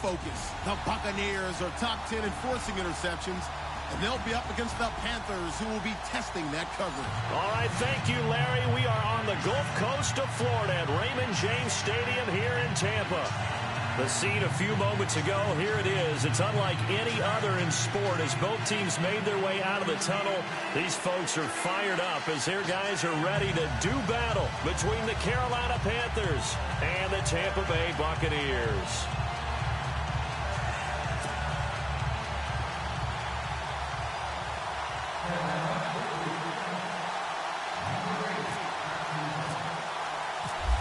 focus. The Buccaneers are top 10 in forcing interceptions, and they'll be up against the Panthers, who will be testing that coverage. All right, thank you, Larry. We are on the Gulf Coast of Florida at Raymond James Stadium here in Tampa. The scene a few moments ago, here it is. It's unlike any other in sport as both teams made their way out of the tunnel. These folks are fired up as their guys are ready to do battle between the Carolina Panthers and the Tampa Bay Buccaneers.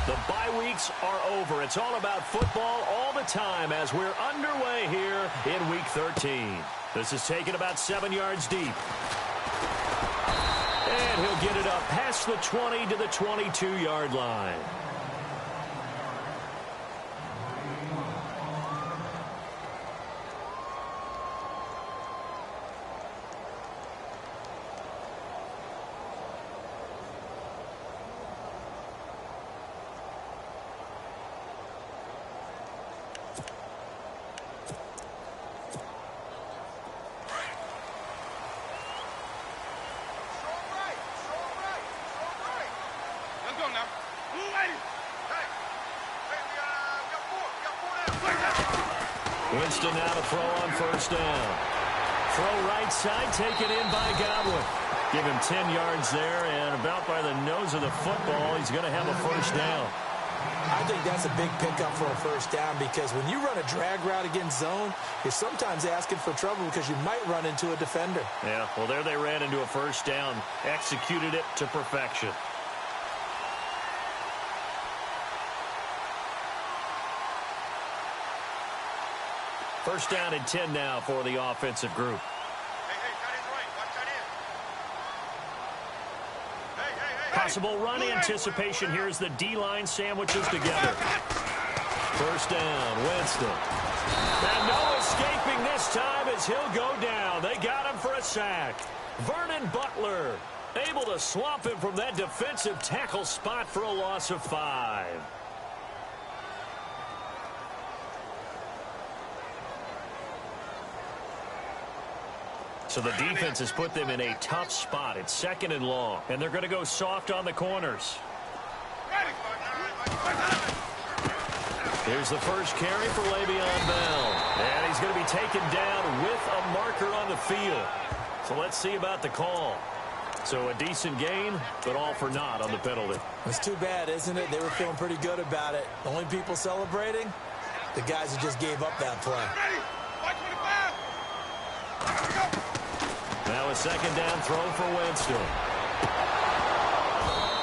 The bye weeks are over. It's all about football all the time as we're underway here in Week 13. This is taken about 7 yards deep. And he'll get it up past the 20 to the 22-yard line. Winston now to throw on first down. Throw right side, taken in by Godwin. Give him 10 yards there, and about by the nose of the football, he's going to have a first down. I think that's a big pickup for a first down because when you run a drag route against zone, you're sometimes asking for trouble because you might run into a defender. Yeah, well, there they ran into a first down. Executed it to perfection. First down and 10 now for the offensive group. Possible run anticipation here as the D-line sandwiches together. First down, Winston. And no escaping this time as he'll go down. They got him for a sack. Vernon Butler able to swamp him from that defensive tackle spot for a loss of 5. So the defense has put them in a tough spot. It's 2nd and long, and they're going to go soft on the corners. Here's the first carry for Le'Veon Bell. And he's going to be taken down with a marker on the field. So let's see about the call. So a decent gain, but all for naught on the penalty. It's too bad, isn't it? They were feeling pretty good about it. The only people celebrating, the guys who just gave up that play. Now a second down throw for Winston.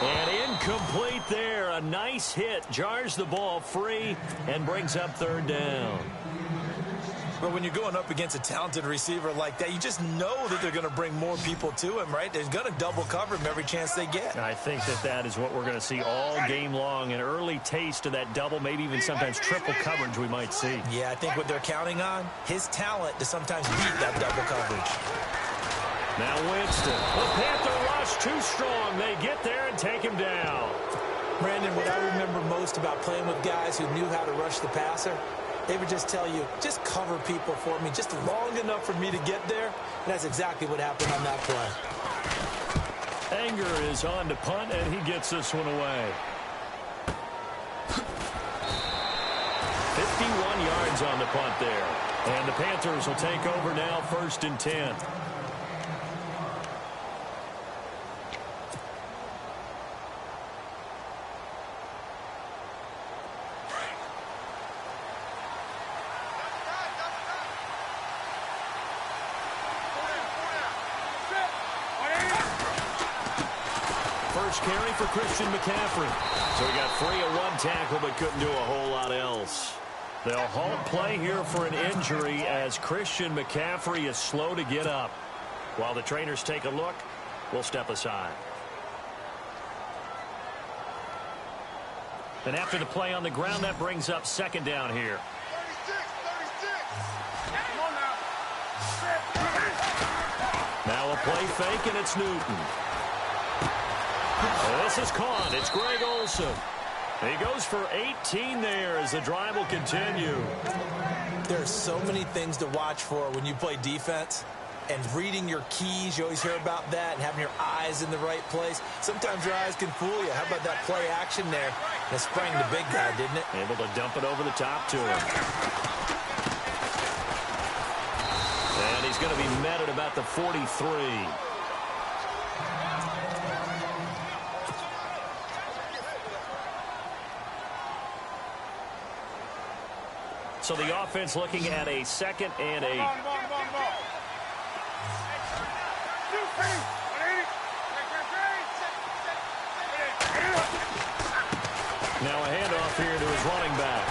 And incomplete there. A nice hit. Jars the ball free and brings up 3rd down. But when you're going up against a talented receiver like that, you just know that they're going to bring more people to him, right? They're going to double cover him every chance they get. I think that is what we're going to see all game long. An early taste of that double, maybe even sometimes triple coverage we might see. Yeah, I think what they're counting on, his talent to sometimes beat that double coverage. Now Winston. The Panther rush too strong. They get there and take him down. Brandon, what I remember most about playing with guys who knew how to rush the passer, they would just tell you, just cover people for me, just long enough for me to get there. And that's exactly what happened on that play. Anger is on to punt, and he gets this one away. 51 yards on the punt there. And the Panthers will take over now, 1st and 10. Carry for Christian McCaffrey. So he got free of one tackle but couldn't do a whole lot else. They'll halt play here for an injury as Christian McCaffrey is slow to get up. While the trainers take a look, we'll step aside. And after the play on the ground, that brings up 2nd down here. 36. Come on now. Now a play fake, and it's Newton. This is caught. It's Greg Olsen. He goes for 18 there as the drive will continue. There are so many things to watch for when you play defense. And reading your keys, you always hear about that, and having your eyes in the right place. Sometimes your eyes can fool you. How about that play action there? That sprang the big guy, didn't it? Able to dump it over the top to him. And he's going to be met at about the 43. So the offense looking at a 2nd and 8. Now a handoff here to his running back.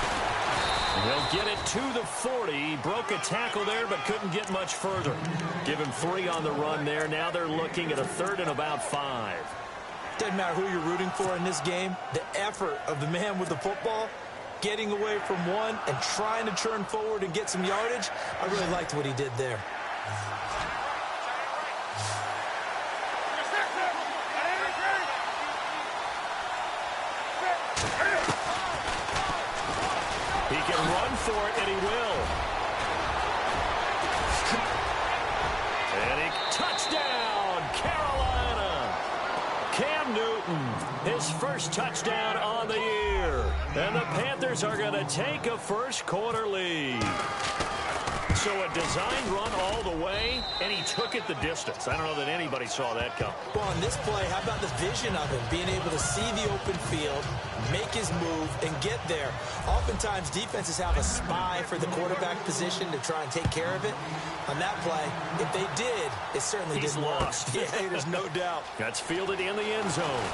He'll get it to the 40. Broke a tackle there, but couldn't get much further. Give him 3 on the run there. Now they're looking at a 3rd and about 5. Doesn't matter who you're rooting for in this game. The effort of the man with the football, getting away from one and trying to turn forward and get some yardage. I really liked what he did there. He can run for it, and he will. And he touchdown, Carolina. Cam Newton, his first touchdown on the year. And the Panthers are going to take a first-quarter lead. So a designed run all the way, and he took it the distance. I don't know that anybody saw that come. Well, on this play, how about the vision of him, being able to see the open field, make his move, and get there. Oftentimes, defenses have a spy for the quarterback position to try and take care of it. On that play, if they did, it certainly didn't work. Lost. Yeah, there's no doubt. That's fielded in the end zone.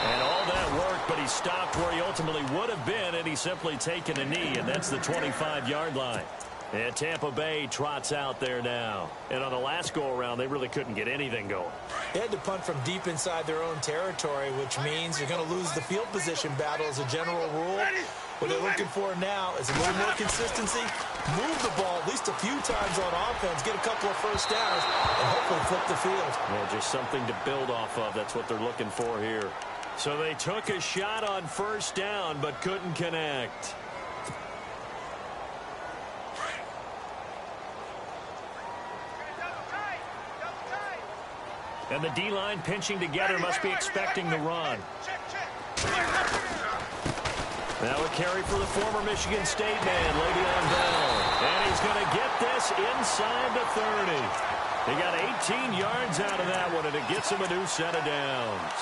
And all that worked, but he stopped where he ultimately would have been, and he's simply taken a knee, and that's the 25-yard line. And Tampa Bay trots out there now. And on the last go-around, they really couldn't get anything going. They had to punt from deep inside their own territory, which means you're going to lose the field position battle as a general rule. What they're looking for now is a little more consistency, move the ball at least a few times on offense, get a couple of first downs, and hopefully flip the field. Well, just something to build off of. That's what they're looking for here. So they took a shot on first down, but couldn't connect. And the D-line pinching together, must be expecting the run. Now a carry for the former Michigan State man, Le'Veon Bell. And he's going to get this inside the 30. He got 18 yards out of that one, and it gets him a new set of downs.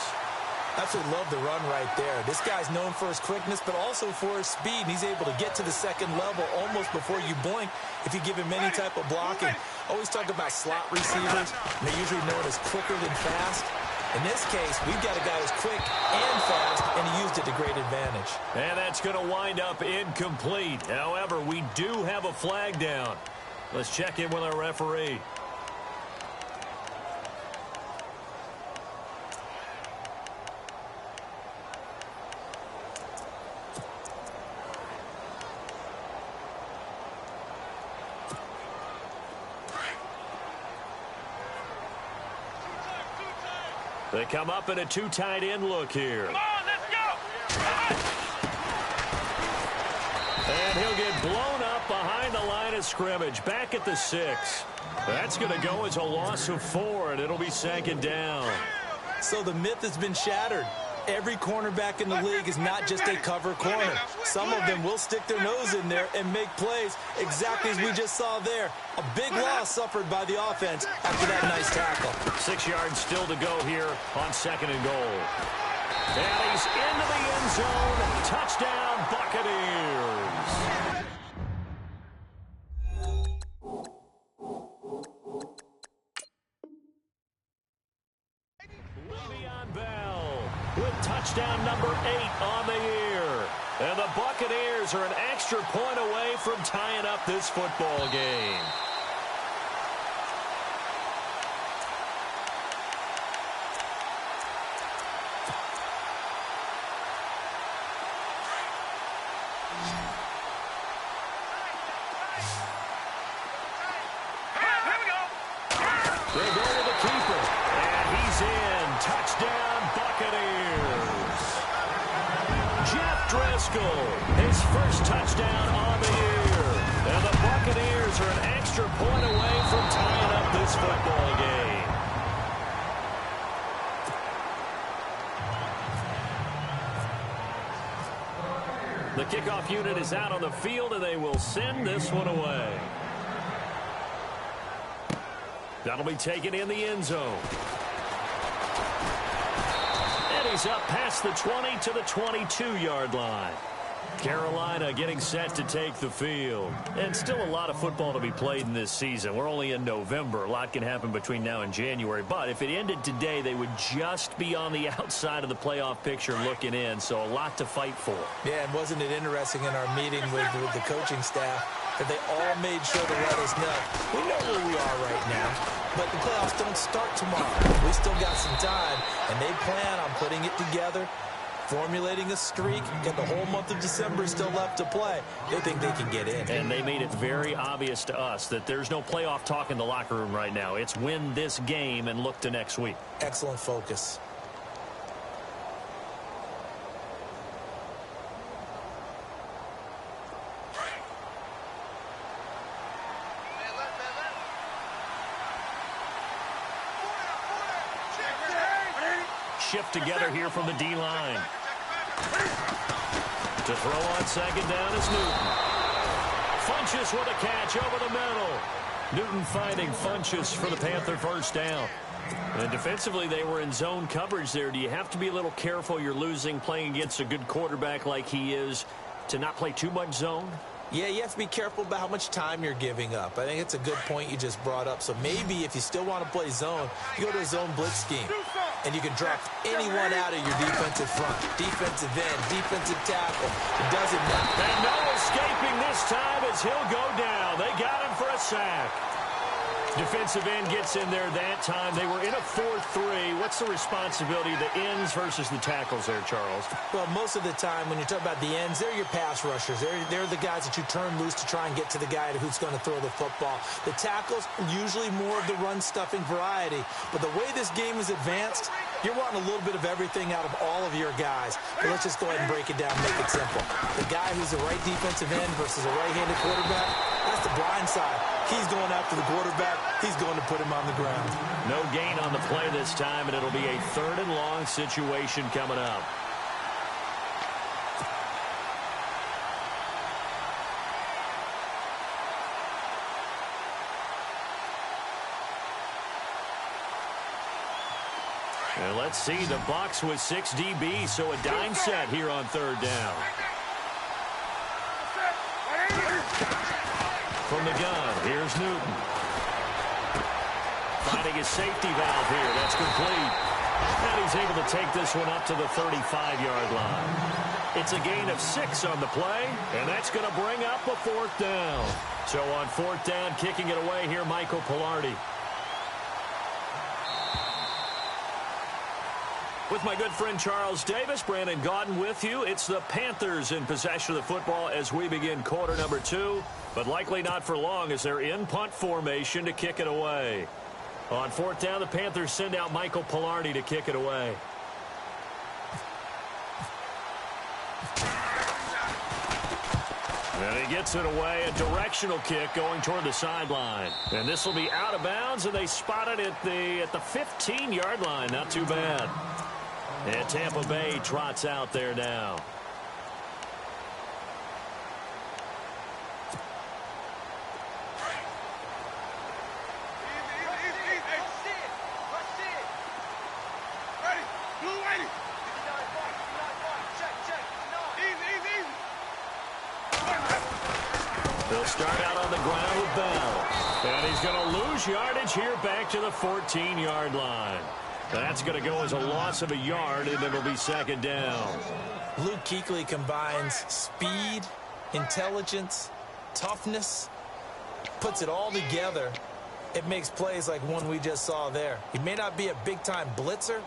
Absolutely love the run right there. This guy's known for his quickness, but also for his speed. He's able to get to the second level almost before you blink if you give him any type of blocking. Always talk about slot receivers, and they're usually known as quicker than fast. In this case, we've got a guy who's quick and fast, and he used it to great advantage. And that's going to wind up incomplete. However, we do have a flag down. Let's check in with our referee. They come up in a two tight end look here. Come on, let's go! And he'll get blown up behind the line of scrimmage, back at the 6. That's going to go as a loss of 4, and it'll be second down. So the myth has been shattered. Every cornerback in the league is not just a cover corner. Some of them will stick their nose in there and make plays exactly as we just saw there. A big loss suffered by the offense after that nice tackle. 6 yards still to go here on second and goal. And he's into the end zone. Touchdown, Buccaneers. Le'Veon Bell with touchdown number 8 on the year. And the Buccaneers are an extra point away from tying up this football game. They go to the keeper, and he's in. Touchdown, Buccaneers. Jeff Driscoll, his first touchdown on the Panthers are an extra point away from tying up this football game. The kickoff unit is out on the field, and they will send this one away. That'll be taken in the end zone. And he's up past the 20 to the 22-yard line. Carolina getting set to take the field. And still a lot of football to be played in this season. We're only in November. A lot can happen between now and January. But if it ended today, they would just be on the outside of the playoff picture looking in. So a lot to fight for. Yeah, and wasn't it interesting in our meeting with the coaching staff that they all made sure to let us know. We know where we are right now, but the playoffs don't start tomorrow. We still got some time, and they plan on putting it together, formulating a streak, got the whole month of December still left to play. They think they can get in. And they made it very obvious to us that there's no playoff talk in the locker room right now. It's win this game and look to next week. Excellent focus. Shift together here from the D-line. To throw on second down is Newton. Funchess with a catch over the middle. Newton finding Funchess for the Panther first down. And defensively, they were in zone coverage there. Do you have to be a little careful? You're losing, playing against a good quarterback like he is, to not play too much zone? Yeah, you have to be careful about how much time you're giving up. I think it's a good point you just brought up. So maybe if you still want to play zone, you go to a zone blitz scheme. And you can drop anyone out of your defensive front. Defensive end, defensive tackle. It doesn't matter. And no escaping this time as he'll go down. They got him for a sack. Defensive end gets in there that time. They were in a 4-3. What's the responsibility of the ends versus the tackles there, Charles? Well, most of the time when you talk about the ends, they're your pass rushers. They're the guys that you turn loose to try and get to the guy who's going to throw the football. The tackles, usually more of the run-stuffing variety. But the way this game is advanced, you're wanting a little bit of everything out of all of your guys. But let's just go ahead and break it down and make it simple. The guy who's the right defensive end versus a right-handed quarterback, that's the blind side. He's going after the quarterback. He's going to put him on the ground. No gain on the play this time, and it'll be a 3rd and long situation coming up. And let's see, the Bucs with 6 DBs, so a dime set here on 3rd down. From the gun, here's Newton. Finding his safety valve here. That's complete. And he's able to take this one up to the 35-yard line. It's a gain of 6 on the play, and that's going to bring up a 4th down. So on 4th down, kicking it away here, M4lfye. With my good friend Charles Davis, Brandon Gaudin with you. It's the Panthers in possession of the football as we begin quarter number 2, but likely not for long as they're in punt formation to kick it away. On 4th down, the Panthers send out M4lfye to kick it away. And he gets it away, a directional kick going toward the sideline. And this will be out of bounds, and they spot it at the 15-yard line. Not too bad. And Tampa Bay trots out there now. They'll start out on the ground with Bell. And he's going to lose yardage here back to the 14-yard line. That's going to go as a loss of a yard, and it'll be 2nd down. Luke Kuechly combines speed, intelligence, toughness, puts it all together. It makes plays like one we just saw there. He may not be a big-time blitzer,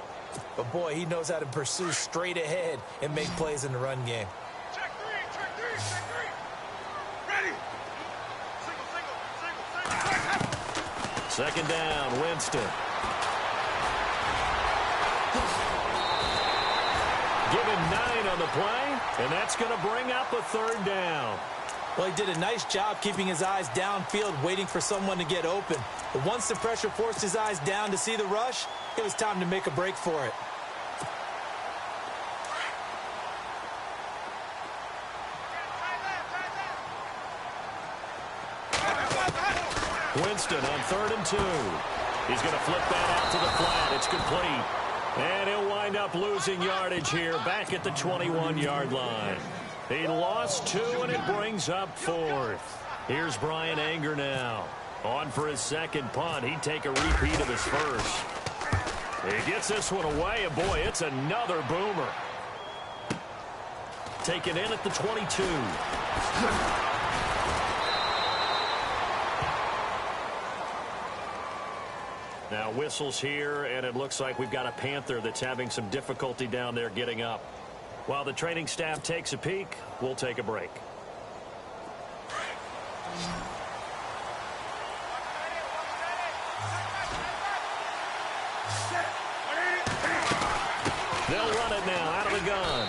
but, boy, he knows how to pursue straight ahead and make plays in the run game. Check three. Ready. Single. 2nd down, Winston. Give him 9 on the play, and that's going to bring up a 3rd down. Well, he did a nice job keeping his eyes downfield, waiting for someone to get open. But once the pressure forced his eyes down to see the rush, it was time to make a break for it. Winston on 3rd and 2. He's going to flip that out to the flat. It's complete. And he'll wind up losing yardage here back at the 21-yard line. He lost 2, and it brings up 4th. Here's Brian Anger now. On for his second punt. He'd take a repeat of his first. He gets this one away, and boy, it's another boomer. Taken in at the 22. Now whistles here, and it looks like we've got a Panther that's having some difficulty down there getting up. While the training staff takes a peek, we'll take a break. They'll run it now out of the gun.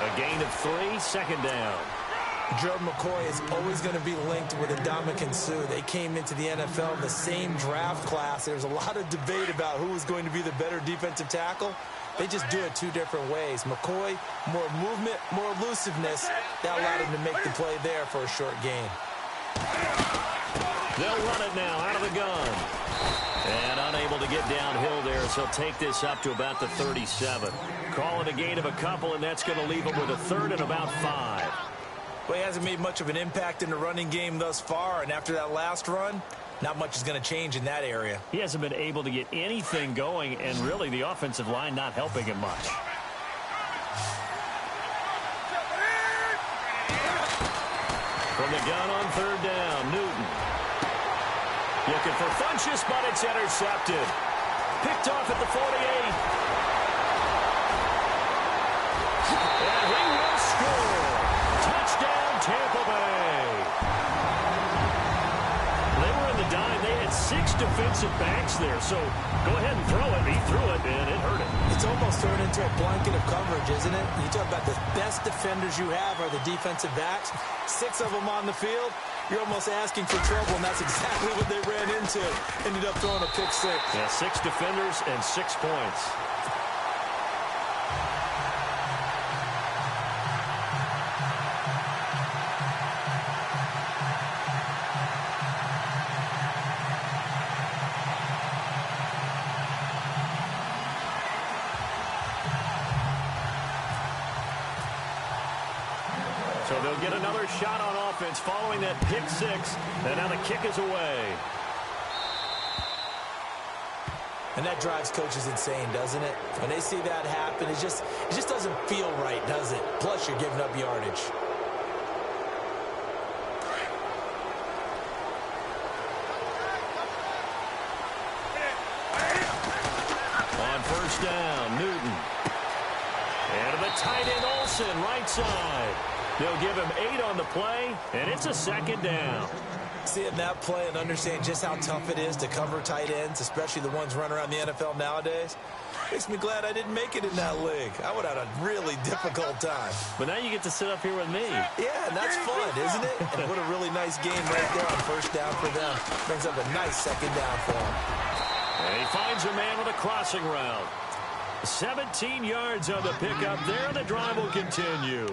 A gain of 3, 2nd down. Gerald McCoy is always going to be linked with Ndamukong Suh. They came into the NFL in the same draft class. There's a lot of debate about who was going to be the better defensive tackle. They just do it 2 different ways. McCoy, more movement, more elusiveness. That allowed him to make the play there for a short gain. They'll run it now out of the gun. And unable to get downhill there, so he'll take this up to about the 37. Call it a gain of a couple, and that's going to leave him with a 3rd and about 5. Well, he hasn't made much of an impact in the running game thus far, and after that last run, not much is going to change in that area. He hasn't been able to get anything going, and really the offensive line not helping him much. From the gun on 3rd down, Newton. Looking for Funchess, but it's intercepted. Picked off at the 48. And he will score. Touchdown, Tampa Bay. They were in the dime. They had 6 defensive backs there, so go ahead and throw it. He threw it, and it hurt him. It's almost turned into a blanket of coverage, isn't it? You talk about the best defenders you have are the defensive backs. 6 of them on the field. You're almost asking for trouble, and that's exactly what they ran into. Ended up throwing a pick 6. Yeah, 6 defenders and 6 points. So they'll get another shot on offense following that pick 6, and now the kick is away. And that drives coaches insane, doesn't it? When they see that happen, it just doesn't feel right, does it? Plus, you're giving up yardage. On 1st down, Newton. And to the tight end, Olsen, right side. They'll give him 8 on the play, and it's a 2nd down. Seeing that play and understand just how tough it is to cover tight ends, especially the ones running around the NFL nowadays, makes me glad I didn't make it in that league. I would have had a really difficult time. But now you get to sit up here with me. Yeah, and that's fun, isn't it? And what a really nice game right there on 1st down for them. Brings up a nice 2nd down for them. And he finds a man with a crossing route. 17 yards on the pickup there, and the drive will continue.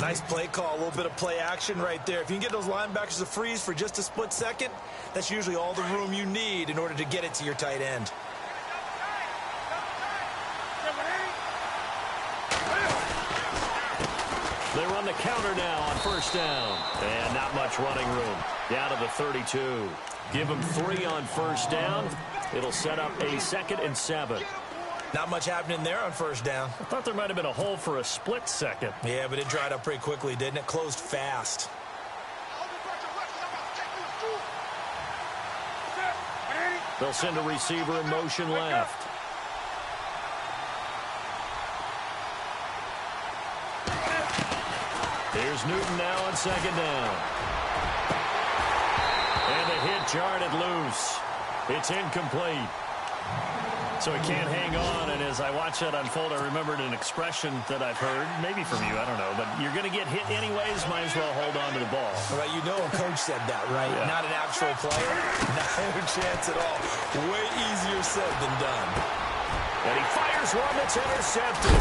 Nice play call, a little bit of play action right there. If you can get those linebackers to freeze for just a split second, that's usually all the room you need in order to get it to your tight end. They run the counter now on 1st down. And not much running room. Down to the 32. Give them 3 on 1st down. It'll set up a 2nd and 7. Not much happening there on 1st down. I thought there might have been a hole for a split second. Yeah, but it dried up pretty quickly, didn't it? Closed fast. They'll send a receiver in motion left. Here's Newton now on 2nd down. And the hit jarred it loose. It's incomplete. So he can't hang on, and as I watch that unfold, I remembered an expression that I've heard, maybe from you, I don't know, but you're going to get hit anyways, might as well hold on to the ball. Right, you know a coach said that, right? Yeah. Not an actual player. No chance at all. Way easier said than done. And he fires one that's intercepted.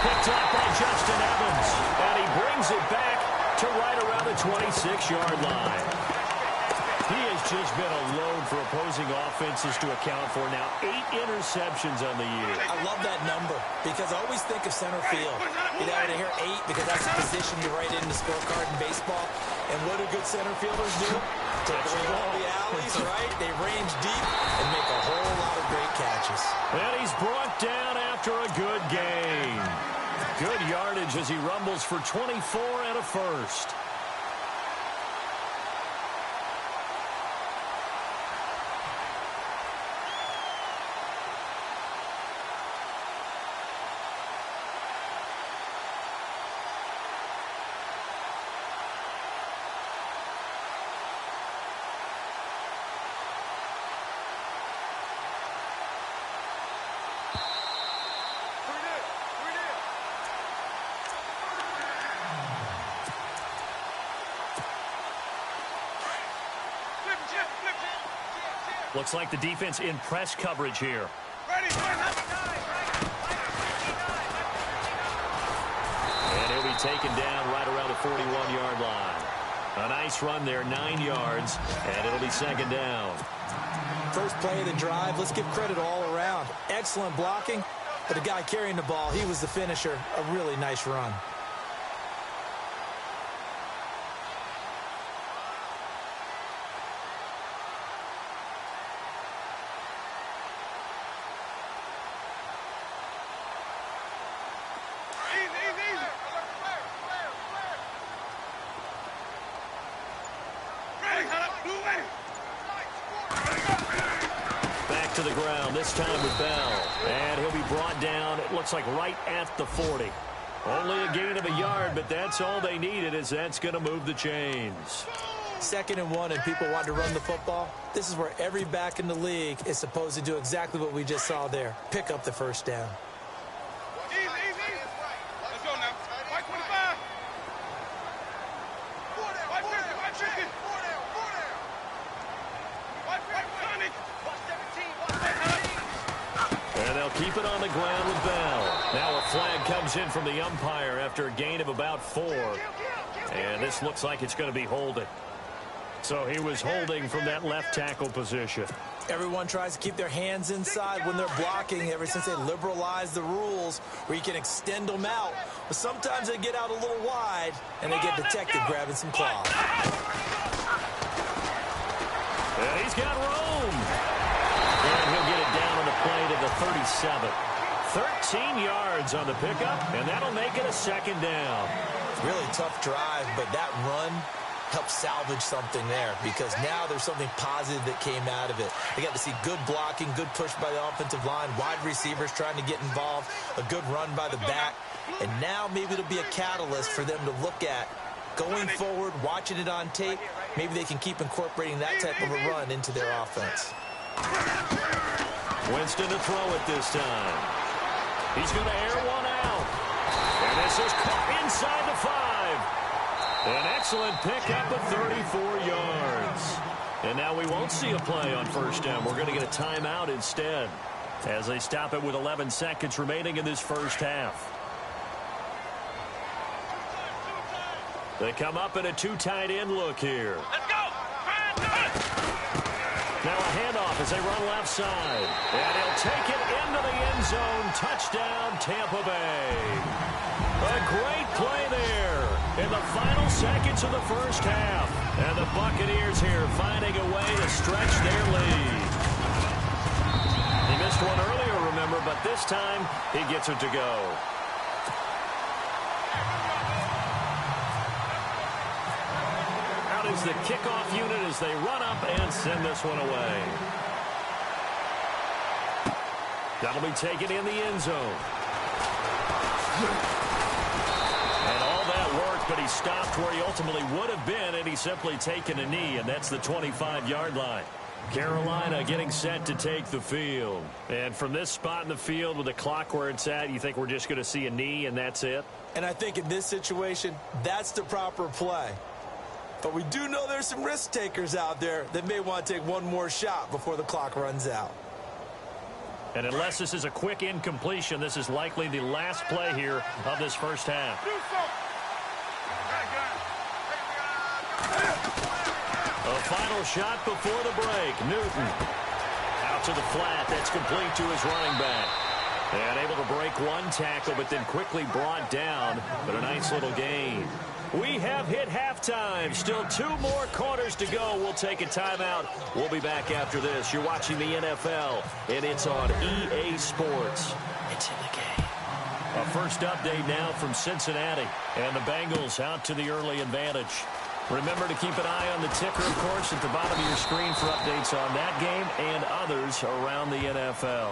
Picked up by Justin Evans. And he brings it back to right around the 26-yard line. He has just been a load for opposing offenses to account for now. 8 interceptions on the year. I love that number because I always think of center field. You know, when I hear 8 because that's the position you write in the scorecard in baseball. And what do good center fielders do? Take away all the alleys, right? They range deep and make a whole lot of great catches. And he's brought down after a good gain. Good yardage as he rumbles for 24 and a first. Looks like the defense in press coverage here. Ready, and he'll be taken down right around the 41-yard line. A nice run there, 9 yards, and it'll be second down. First play of the drive, let's give credit all around. Excellent blocking, but the guy carrying the ball, he was the finisher. A really nice run. Back to the ground, this time with Bell. And he'll be brought down, it looks like right at the 40. Only a gain of a yard, but that's all they needed, as that's going to move the chains. 2nd and 1 and people want to run the football. This is where every back in the league is supposed to do exactly what we just saw there. Pick up the first down. Let's go now. White 25. White 50, white 50. And they'll keep it on the ground with Bell. Now a flag comes in from the umpire after a gain of about 4. And this looks like it's going to be holding. So he was holding from that left tackle position. Everyone tries to keep their hands inside when they're blocking ever since they liberalized the rules where you can extend them out. But sometimes they get out a little wide and they get detected grabbing some claws. And he's got room. And he'll get it down on the play to the 37. 13 yards on the pickup, and that'll make it a second down. Really tough drive, but that run helped salvage something there because now there's something positive that came out of it. They got to see good blocking, good push by the offensive line, wide receivers trying to get involved, a good run by the back, and now maybe it'll be a catalyst for them to look at going forward, watching it on tape. Maybe they can keep incorporating that type of a run into their offense. Winston to throw it this time. He's going to air one out. And this is caught inside the 5. An excellent pickup of 34 yards. And now we won't see a play on first down. We're going to get a timeout instead as they stop it with 11 seconds remaining in this first half. They come up in a 2 tight end look here. Let's go. Now a handoff as they run left side. And he'll take it into the end zone. Touchdown, Tampa Bay. A great play there in the final seconds of the first half. And the Buccaneers here finding a way to stretch their lead. He missed one earlier, remember, but this time he gets it to go. Out is the kickoff unit as they run up and send this one away. That'll be taken in the end zone. And all that worked, but he stopped where he ultimately would have been, and he's simply taken a knee, and that's the 25-yard line. Carolina getting set to take the field. And from this spot in the field with the clock where it's at, you think we're just going to see a knee and that's it? And I think in this situation, that's the proper play. But we do know there's some risk takers out there that may want to take one more shot before the clock runs out. And unless this is a quick incompletion, this is likely the last play here of this first half. A final shot before the break. Newton out to the flat. That's complete to his running back. And able to break one tackle, but then quickly brought down. But a nice little gain. We have hit halftime. Still 2 more quarters to go. We'll take a timeout. We'll be back after this. You're watching the NFL, and it's on EA Sports. It's in the game. A first update now from Cincinnati. And the Bengals out to the early advantage. Remember to keep an eye on the ticker, of course, at the bottom of your screen for updates on that game and others around the NFL.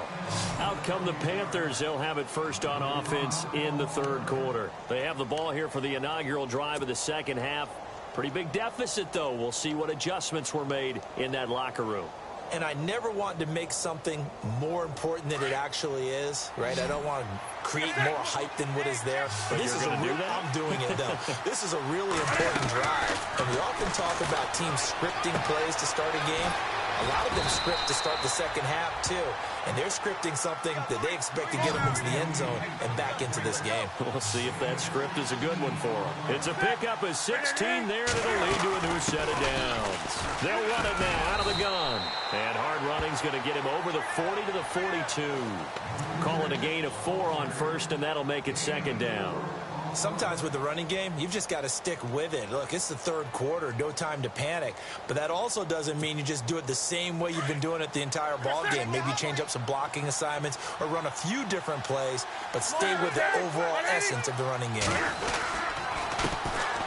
Out come the Panthers. They'll have it first on offense in the third quarter. They have the ball here for the inaugural drive of the second half. Pretty big deficit, though. We'll see what adjustments were made in that locker room. And I never want to make something more important than it actually is, right? I don't want to create more hype than what is there. But this is a real, I'm doing it, though. This is a really important drive. And we often talk about teams scripting plays to start a game. A lot of them script to start the second half, too. And they're scripting something that they expect to get them into the end zone and back into this game. We'll see if that script is a good one for them. It's a pickup of 16 there, and it'll lead to a new set of downs. They'll run it now out of the gun. And hard running's going to get him over the 40 to the 42. Call it a gain of 4 on first, and that'll make it second down. Sometimes with the running game, you've just got to stick with it. Look, it's the third quarter, no time to panic. But that also doesn't mean you just do it the same way you've been doing it the entire ball game. Maybe change up some blocking assignments or run a few different plays, but stay with the overall essence of the running game.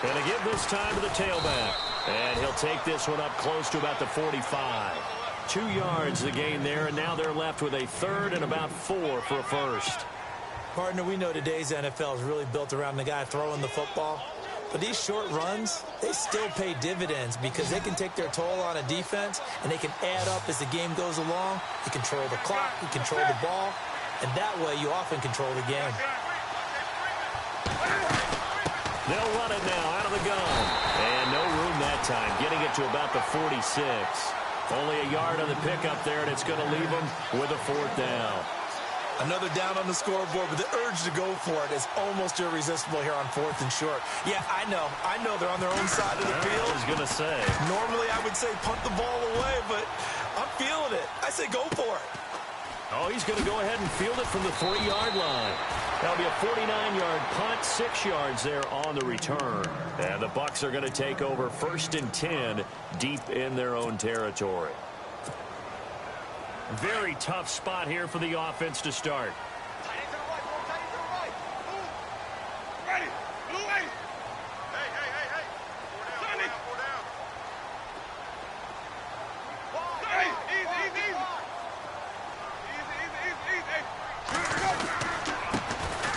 Going to give this time to the tailback. And he'll take this one up close to about the 45. 2 yards the gain there, and now they're left with a third and about 4 for a first. Partner, we know today's NFL is really built around the guy throwing the football. But these short runs, they still pay dividends because they can take their toll on a defense and they can add up as the game goes along. You control the clock, you control the ball, and that way you often control the game. They'll run it now out of the gun. And no room that time, getting it to about the 46. Only a yard on the pickup there, and it's going to leave them with a 4th down. Another down on the scoreboard, but the urge to go for it is almost irresistible here on 4th and short. Yeah, I know they're on their own side of the field. I was going to say. Normally I would say punt the ball away, but I'm feeling it. I say go for it. Oh, he's going to go ahead and field it from the 3-yard line. That'll be a 49-yard punt, 6 yards there on the return. And the Bucs are going to take over 1st and 10 deep in their own territory. Very tough spot here for the offense to start. Tight end to the right, tight end to the right. Move. Ready. Blue way. Hey. 4 down, 4 down. Easy.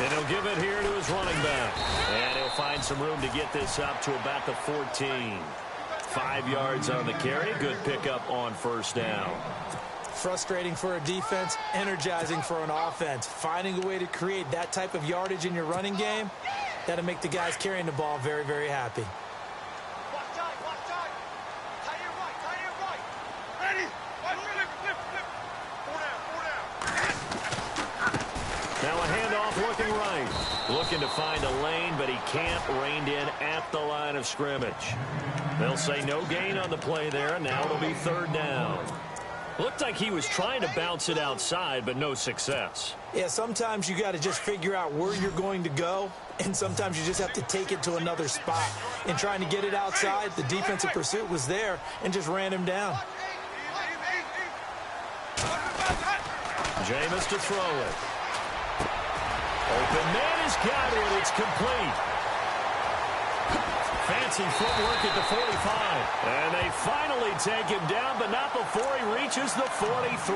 And he'll give it here to his running back. And he'll find some room to get this up to about the 14. 5 yards on the carry. Good pickup on 1st down. Frustrating for a defense, energizing for an offense. Finding a way to create that type of yardage in your running game, that'll make the guys carrying the ball very, very happy. Watch time. Tight end right. Ready. Flip. 4 down. Now a handoff looking right. Looking to find a lane, but he can't. Reined in at the line of scrimmage. They'll say no gain on the play there. Now it'll be 3rd down. Looked like he was trying to bounce it outside, but no success. Yeah, sometimes you got to just figure out where you're going to go, and sometimes you just have to take it to another spot. In trying to get it outside, the defensive pursuit was there and just ran him down. Jameis to throw it. Open man has got it. It's complete. Fancy footwork at the 45. And they finally take him down, but not before he reaches the 43.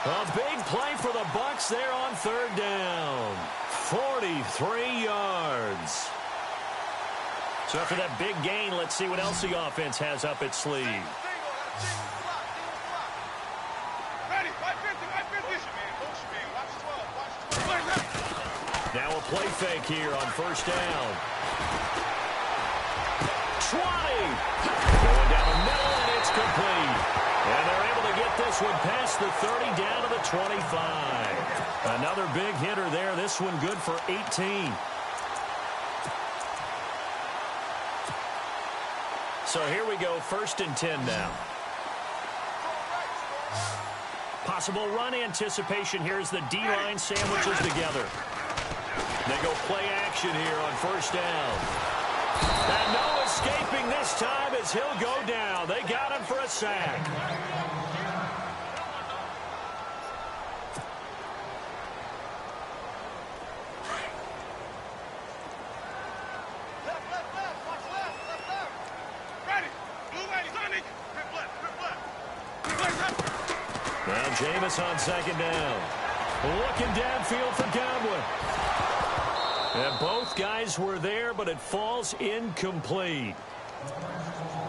A big play for the Bucs there on 3rd down. 43 yards. So after that big gain, let's see what else the offense has up its sleeve. Ready, 550, 550. Motion, man. Watch 12, watch 12. Now a play fake here on first down. 20. Going down the middle, and it's complete. And they're able to get this one past the 30 down to the 25. Another big hitter there. This one good for 18. So here we go, 1st and 10 now. Possible run anticipation here as the D-line sandwiches together. They go play action here on first down. And no escaping this time as he'll go down. They got him for a sack. Now Jameis on 2nd down. Looking downfield for Godwin. And both guys were there, but it falls incomplete.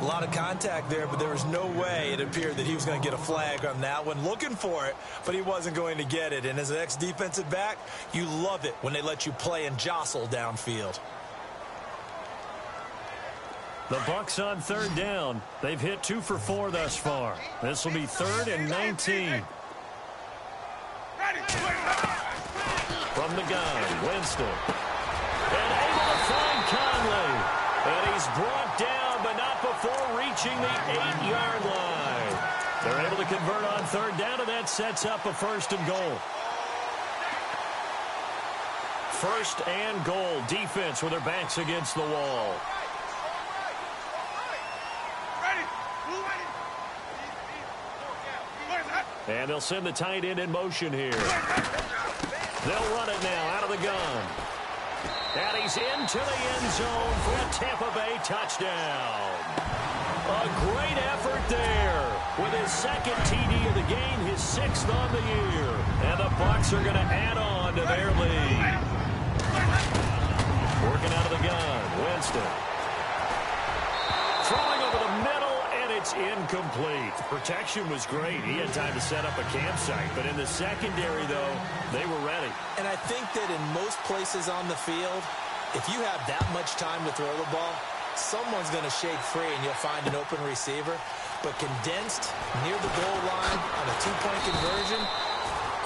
A lot of contact there, but there was no way it appeared that he was going to get a flag on that one. Looking for it, but he wasn't going to get it. And as an ex-defensive back, you love it when they let you play and jostle downfield. The Bucs on 3rd down. They've hit 2 for 4 thus far. This will be 3rd and 19. From the gun, Winston. And able to find Conley. And he's brought down, but not before reaching the 8-yard line. They're able to convert on 3rd down, and that sets up a 1st and goal. 1st and goal. Defense with their backs against the wall. And they'll send the tight end in motion here. They'll run it now out of the gun. And he's into the end zone for a Tampa Bay touchdown. A great effort there with his 2nd TD of the game, his 6th on the year. And the Bucs are going to add on to their lead. Working out of the gun, Winston. Throwing over the middle, and it's incomplete. Protection was great. He had time to set up a campsite. But in the secondary, though, they were ready. And I think that in most places on the field, if you have that much time to throw the ball, someone's going to shake free and you'll find an open receiver. But condensed near the goal line on a 2-point conversion,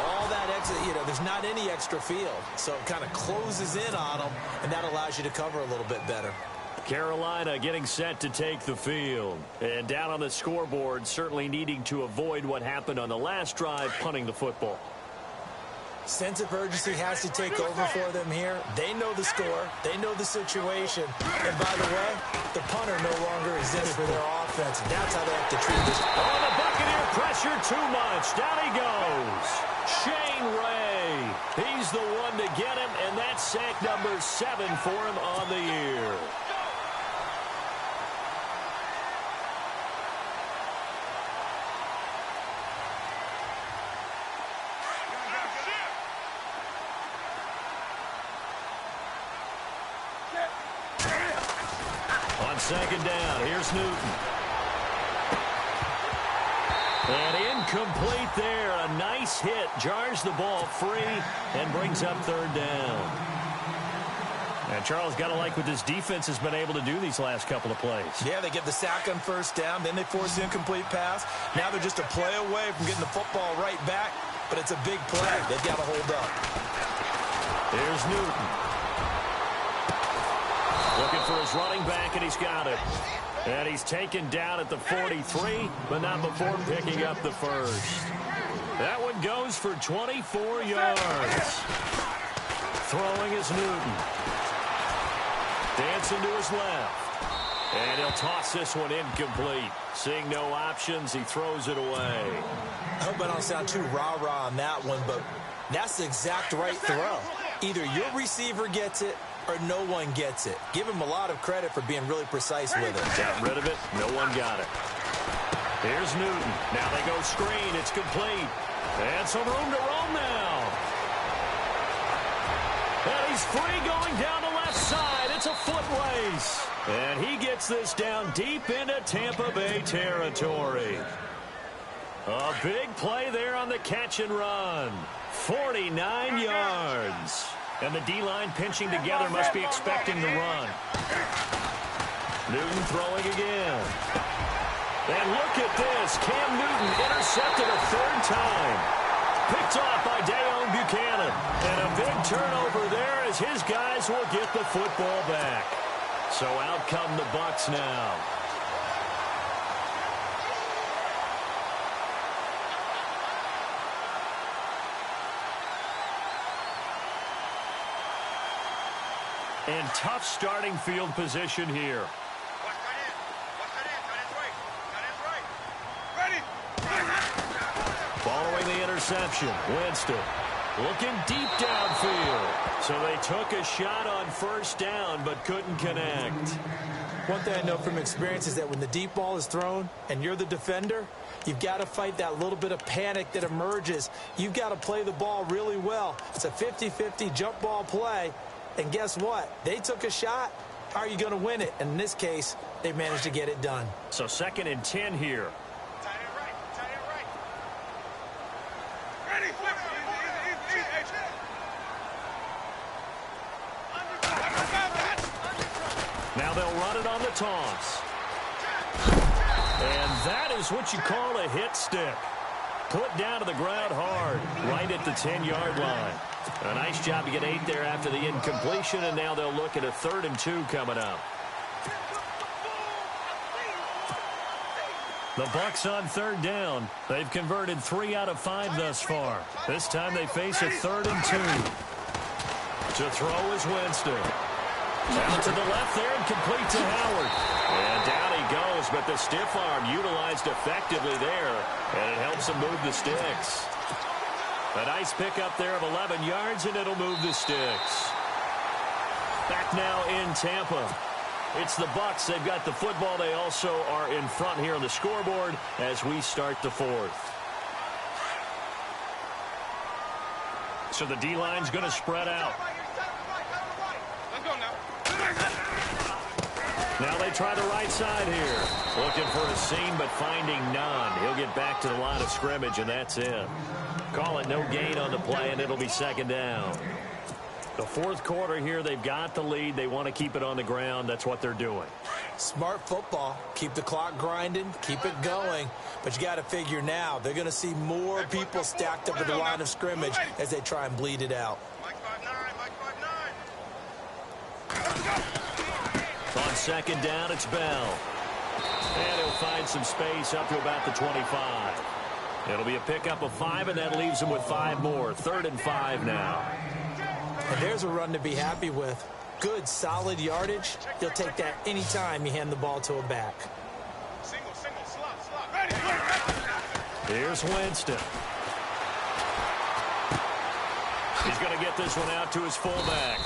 all that extra, there's not any extra field. So it kind of closes in on them, and that allows you to cover a little bit better. Carolina getting set to take the field. And down on the scoreboard, certainly needing to avoid what happened on the last drive, punting the football. Sense of urgency has to take over for them here. They know the score. They know the situation. And by the way, the punter no longer exists for their offense. And that's how they have to treat this. Oh, the Buccaneer pressure too much. Down he goes. Shane Ray. He's the one to get him, and that's sack number 7 for him on the year. On 2nd down, here's Newton. And incomplete there. A nice hit. Jars the ball free and brings up 3rd down. And Charles, got to like what this defense has been able to do these last couple of plays. Yeah, they get the sack on 1st down. Then they force the incomplete pass. Now they're just a play away from getting the football right back. But it's a big play. They've got to hold up. Here's Newton. Looking for his running back, and he's got it. And he's taken down at the 43, but not before picking up the 1st. That one goes for 24 yards. Throwing is Newton. Dancing to his left. And he'll toss this one incomplete. Seeing no options, he throws it away. I hope I don't sound too rah-rah on that one, but that's the exact right throw. Either your receiver gets it or no one gets it. Give him a lot of credit for being really precise with it. Got rid of it. No one got it. Here's Newton. Now they go screen. It's complete. And some room to roam now. And he's free going down the left side. It's a foot race. And he gets this down deep into Tampa Bay territory. A big play there on the catch and run. 49 yards. And the D-line pinching together must be expecting the run. Newton throwing again. And look at this. Cam Newton intercepted a third time. Picked off by Dayon Buchanan. And a big turnover there as his guys will get the football back. So out come the Bucs now. And tough starting field position here. Watch that in. Watch that in. That is right. That is right. Ready. Following the interception, Winston looking deep downfield. So they took a shot on first down but couldn't connect. One thing I know from experience is that when the deep ball is thrown and you're the defender, you've got to fight that little bit of panic that emerges. You've got to play the ball really well. It's a 50-50 jump ball play. And guess what? They took a shot. How are you going to win it? And in this case, they managed to get it done. So 2nd and 10 here. Tight end right. Tight end right. Ready. Now they'll run it on the toss. And that is what you call a hit stick. Put down to the ground hard, right at the 10-yard line. A nice job to get 8 there after the incompletion, and now they'll look at a 3rd and 2 coming up. The Bucs on 3rd down. They've converted 3 out of 5 thus far. This time they face a 3rd and 2. To throw is Winston. Down to the left there and complete to Howard. And down he goes, but the stiff arm utilized effectively there, and it helps him move the sticks. A nice pickup there of 11 yards, and it'll move the sticks. Back now in Tampa. It's the Bucs. They've got the football. They also are in front here on the scoreboard as we start the 4th. So the D-line's going to spread out. Let's go now. Now they try the right side here. Looking for a seam, but finding none. He'll get back to the line of scrimmage, and that's it. Call it no gain on the play, and it'll be 2nd down. The 4th quarter here, they've got the lead. They want to keep it on the ground. That's what they're doing. Smart football. Keep the clock grinding. Keep it going. But you got to figure now, they're going to see more people stacked up at the line of scrimmage as they try and bleed it out. Mike 5'9", Mike 5'9". Let's go. On 2nd down, it's Bell. And he'll find some space up to about the 25. It'll be a pickup of 5, and that leaves him with 5 more. 3rd and 5 now. And there's a run to be happy with. Good, solid yardage. You'll take that anytime you hand the ball to a back. Single, slot. Ready. Here's Winston. He's going to get this one out to his fullback.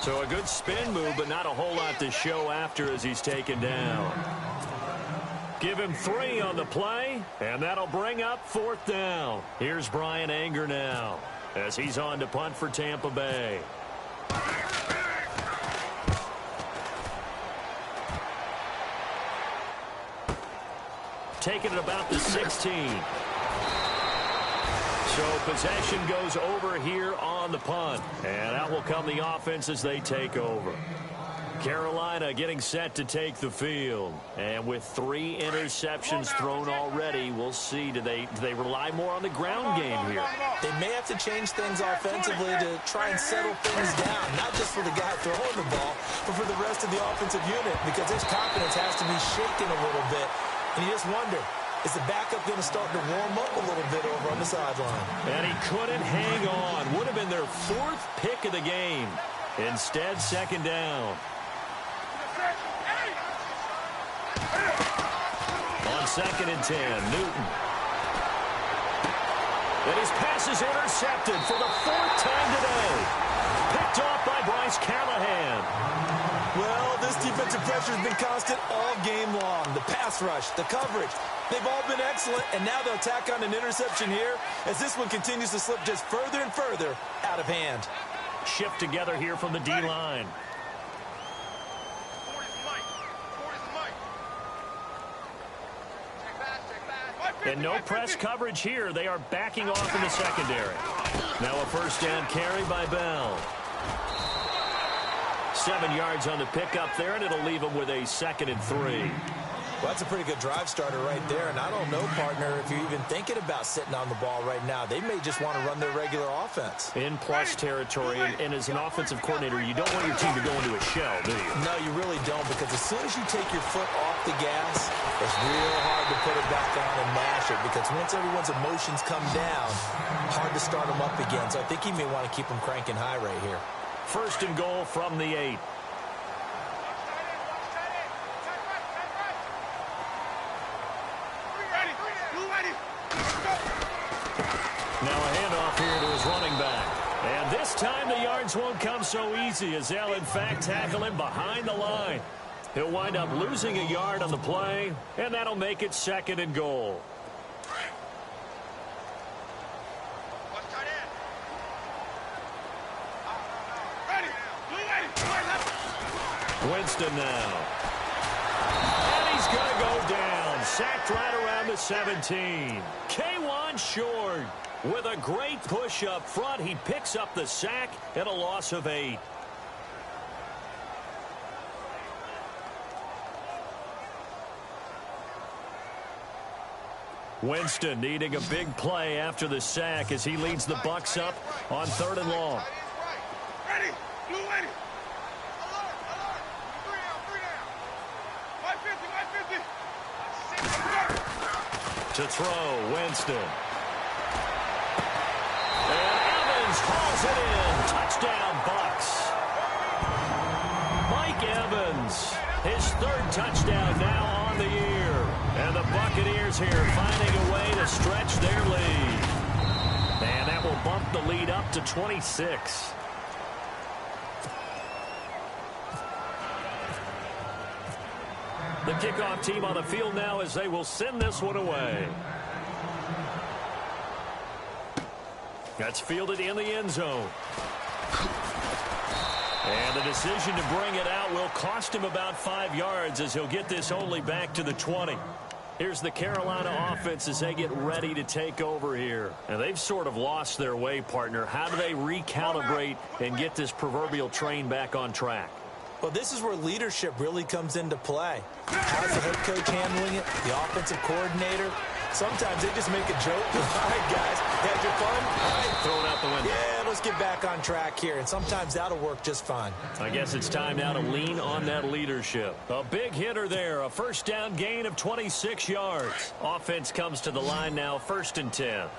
So a good spin move, but not a whole lot to show after as he's taken down. Give him 3 on the play, and that'll bring up 4th down. Here's Brian Anger now as he's on to punt for Tampa Bay. Taking it about the 16. So possession goes over here on the punt. And out will come the offense as they take over. Carolina getting set to take the field. And with 3 interceptions thrown already, we'll see. Do they rely more on the ground game here? They may have to change things offensively to try and settle things down. Not just for the guy throwing the ball, but for the rest of the offensive unit. Because his confidence has to be shaken a little bit. And you just wonder, is the backup going to start to warm up a little bit over on the sideline? And he couldn't hang on. Would have been their 4th pick of the game. Instead, 2nd down. On 2nd and 10, Newton. And his pass is intercepted for the 4th time today. Picked off by Bryce Callahan. Well, this defensive pressure has been constant all game long. The pass rush, the coverage, they've all been excellent, and now they'll tack on an interception here as this one continues to slip just further and further out of hand. Shift together here from the D-line. And no press coverage here. They are backing off in the secondary. Now a first down carry by Bell. 7 yards on the pickup there, and it'll leave them with a 2nd and 3. Well, that's a pretty good drive starter right there. And I don't know, partner, if you're even thinking about sitting on the ball right now. They may just want to run their regular offense. In plus territory, and as an offensive coordinator, you don't want your team to go into a shell, do you? No, you really don't, because as soon as you take your foot off the gas, it's real hard to put it back on and mash it, because once everyone's emotions come down, hard to start them up again. So I think he may want to keep them cranking high right here. 1st and goal from the 8. Now a handoff here to his running back. And this time the yards won't come so easy as they'll, in fact, tackle him behind the line. He'll wind up losing a yard on the play, and that'll make it 2nd and goal. Winston now. And he's going to go down. Sacked right around the 17. K1 short. With a great push up front, he picks up the sack and a loss of 8. Winston needing a big play after the sack as he leads the Bucs up on 3rd and long. Ready. Blue ready. Alert. 3 down. 550. To throw, Winston. And Evans hauls it in. Touchdown, Bucs. Mike Evans, his 3rd touchdown now on the year. And the Buccaneers here finding a way to stretch their lead. And that will bump the lead up to 26. The kickoff team on the field now as they will send this one away. That's fielded in the end zone. And the decision to bring it out will cost him about 5 yards as he'll get this only back to the 20. Here's the Carolina offense as they get ready to take over here. And they've sort of lost their way, partner. How do they recalibrate and get this proverbial train back on track? Well, this is where leadership really comes into play. How's the head coach handling it? The offensive coordinator? Sometimes they just make a joke. All right, guys, had your fun? All right, throw it out the window. Yeah, let's get back on track here. And sometimes that'll work just fine. I guess it's time now to lean on that leadership. A big hitter there. A first down gain of 26 yards. Offense comes to the line now, 1st and 10.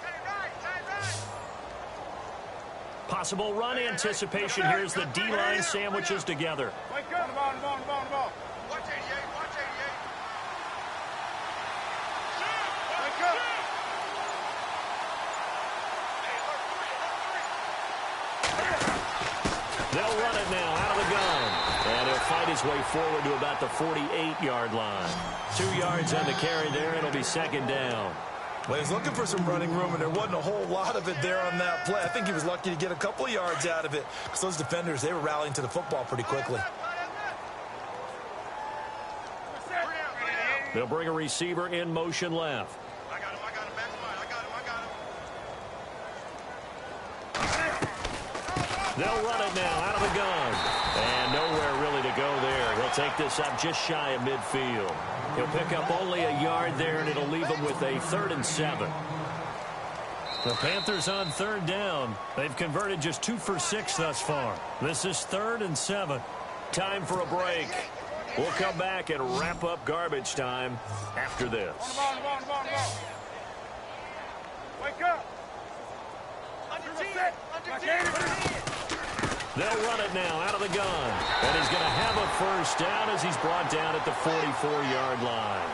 Possible run anticipation here as the D-line sandwiches together. Wake up. The ball. Watch 88. Wake up. They'll run it now out of the gun. And he'll fight his way forward to about the 48-yard line. 2 yards on the carry there. It'll be 2nd down. Well, he was looking for some running room, and there wasn't a whole lot of it there on that play. I think he was lucky to get a couple of yards out of it because those defenders, they were rallying to the football pretty quickly. They'll bring a receiver in motion left. I got him. Back line. They'll run it now out of the gun. And nowhere really to go there. He'll take this up just shy of midfield. He'll pick up only a yard there, and it'll leave him with a 3rd and 7. The Panthers on 3rd down. They've converted just 2 for 6 thus far. This is 3rd and 7. Time for a break. We'll come back and wrap up garbage time after this. On the ball. Wake up. They'll run it now out of the gun. And he's going to have a first down as he's brought down at the 44-yard line.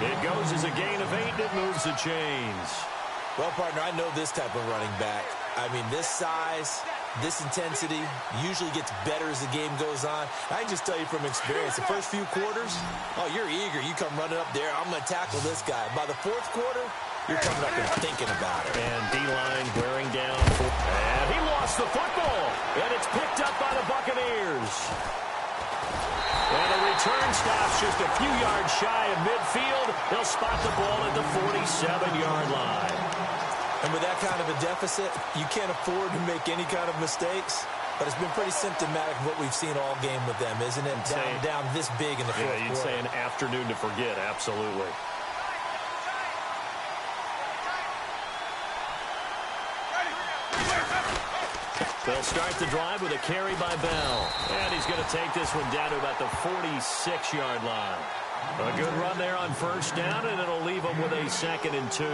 It goes as a gain of 8, and it moves the chains. Well, partner, I know this type of running back. I mean, this size, this intensity usually gets better as the game goes on. I can just tell you from experience, the first few quarters, oh, you're eager. You come running up there, I'm going to tackle this guy. By the 4th quarter, you're coming up and thinking about it. And D-line wearing down. And he lost the football. And it's picked up by the Buccaneers. And a return stops just a few yards shy of midfield. They'll spot the ball at the 47-yard line. And with that kind of a deficit, you can't afford to make any kind of mistakes. But it's been pretty symptomatic of what we've seen all game with them, isn't it? Down this big in the fourth quarter. You'd say an afternoon to forget, absolutely. They'll start the drive with a carry by Bell. And he's going to take this one down to about the 46-yard line. A good run there on first down, and it'll leave them with a 2nd and 2.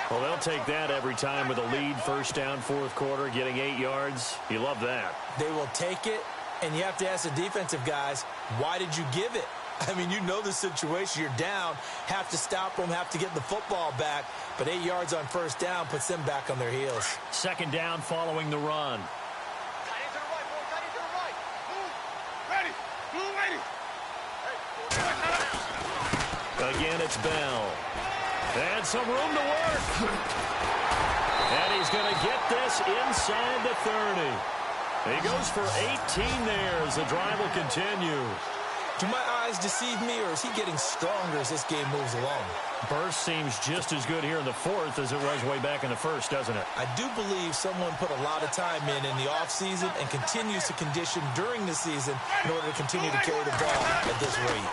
Well, they'll take that every time with a lead, first down, fourth quarter, getting 8 yards. You love that. They will take it, and you have to ask the defensive guys, why did you give it? I mean, you know the situation. You're down, have to stop them, have to get the football back. But 8 yards on first down puts them back on their heels. 2nd down following the run. Again, it's Bell. And some room to work. And he's going to get this inside the 30. He goes for 18 there as the drive will continue. Do my eyes deceive me, or is he getting stronger as this game moves along? Burst seems just as good here in the fourth as it was way back in the first, doesn't it? I do believe someone put a lot of time in the offseason and continues to condition during the season in order to continue to carry the ball at this rate.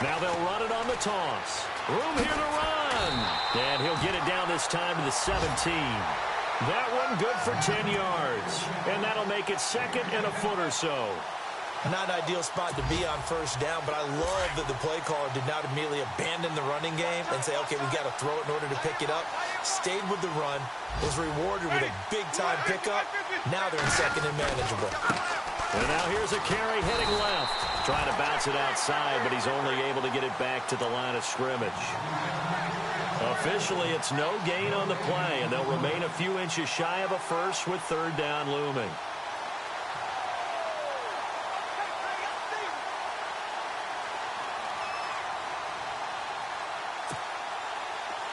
Now they'll run it on the toss. Room here to run. And he'll get it down this time to the 17. That one good for 10 yards. And that'll make it 2nd and a foot or so. Not an ideal spot to be on first down, but I love that the play caller did not immediately abandon the running game and say, okay, we've got to throw it in order to pick it up. Stayed with the run, was rewarded with a big-time pickup. Now they're in 2nd and manageable. And now here's a carry heading left. Trying to bounce it outside, but he's only able to get it back to the line of scrimmage. Officially, it's no gain on the play, and they'll remain a few inches shy of a first with 3rd down looming.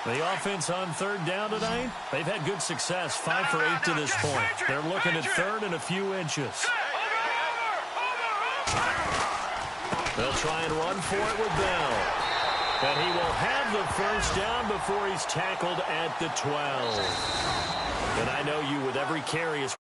The offense on 3rd down tonight, they've had good success, 5 for 8 to this point. They're looking at 3rd and a few inches. They'll try and run for it with Bell. And he will have the first down before he's tackled at the 12. And I know you, with every carry is